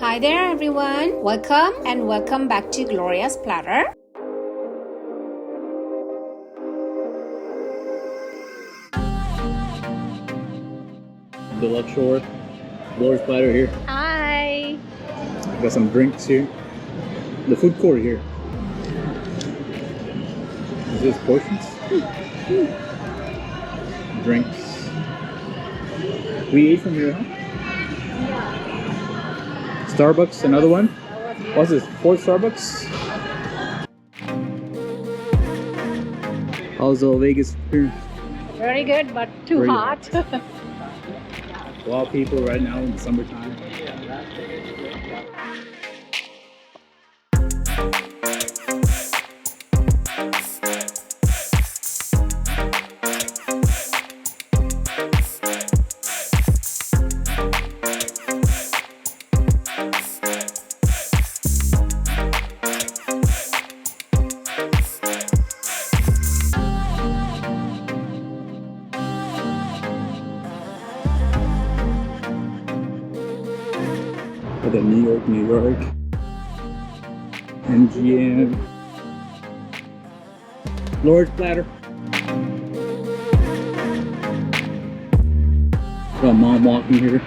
Hi there everyone, welcome back to Gloria's Platter. The luxury Gloria's Platter here. Hi! Got some drinks here. The food court here. Is this portions? Drinks. We ate from here, huh? Starbucks, another one. What's this? 4 Starbucks? How's Vegas here? Very good, but too Really hot. A lot of people right now in the summertime. The New York, MGM, gloriousplatter. Got mom walking here.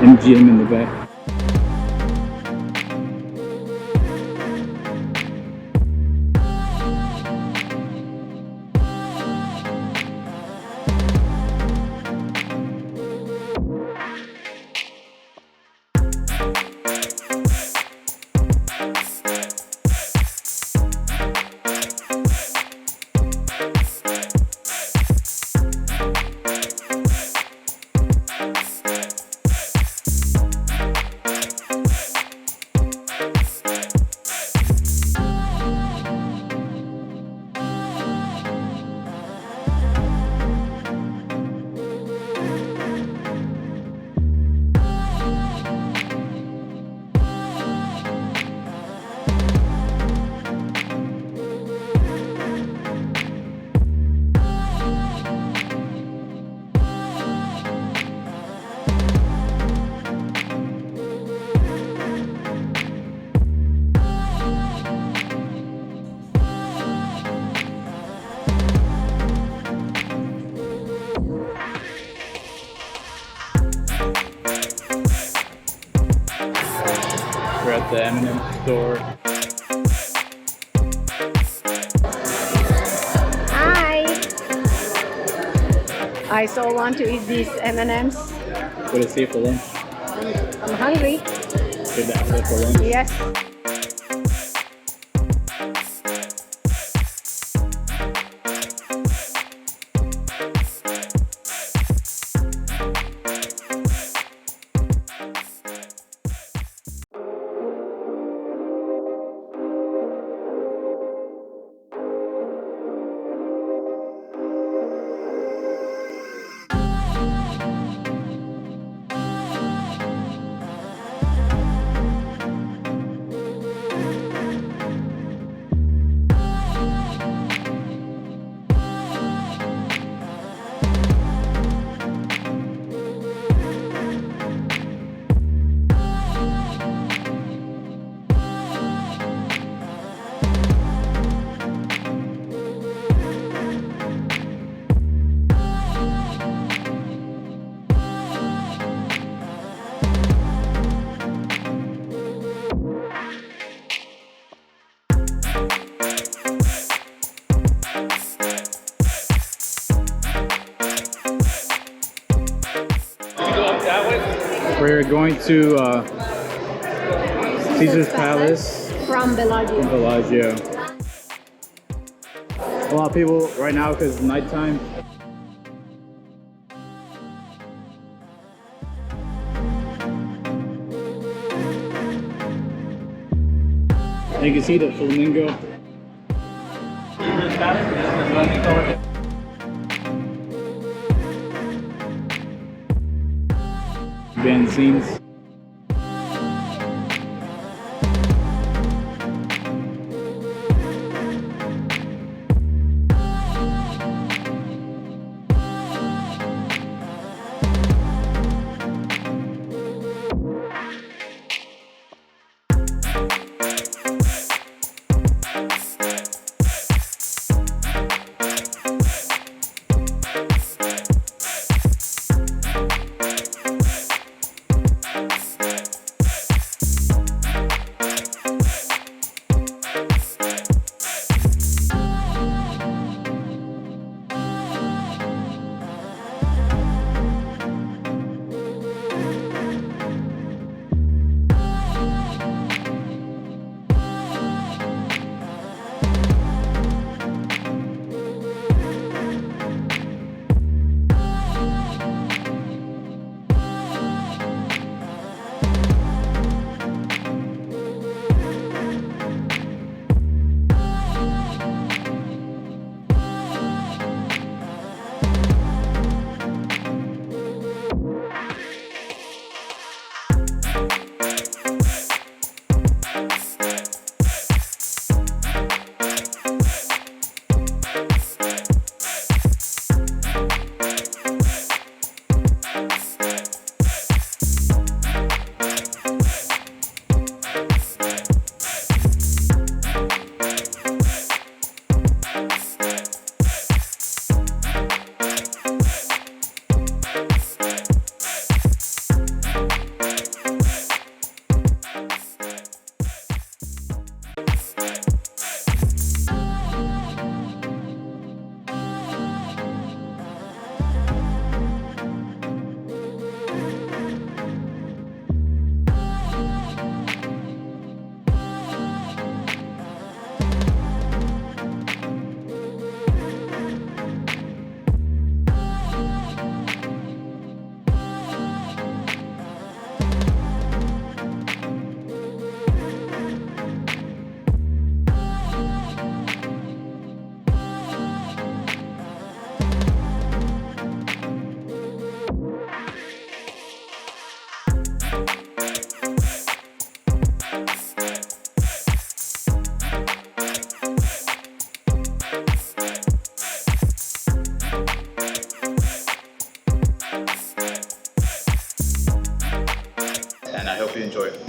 MGM in the back. We're at the M&M store. Hi! I so want to eat these M&Ms. What is here for lunch? I'm hungry. Did that for lunch? Yes. We're going to Caesar's Palace From Bellagio. Bellagio. A lot of people right now because it's nighttime. And you can see the flamingo. Behind the scenes.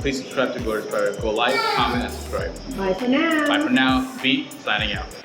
Please subscribe to Glorious Platter. Go like, comment, and subscribe. Bye for now. Bye for now. B signing out.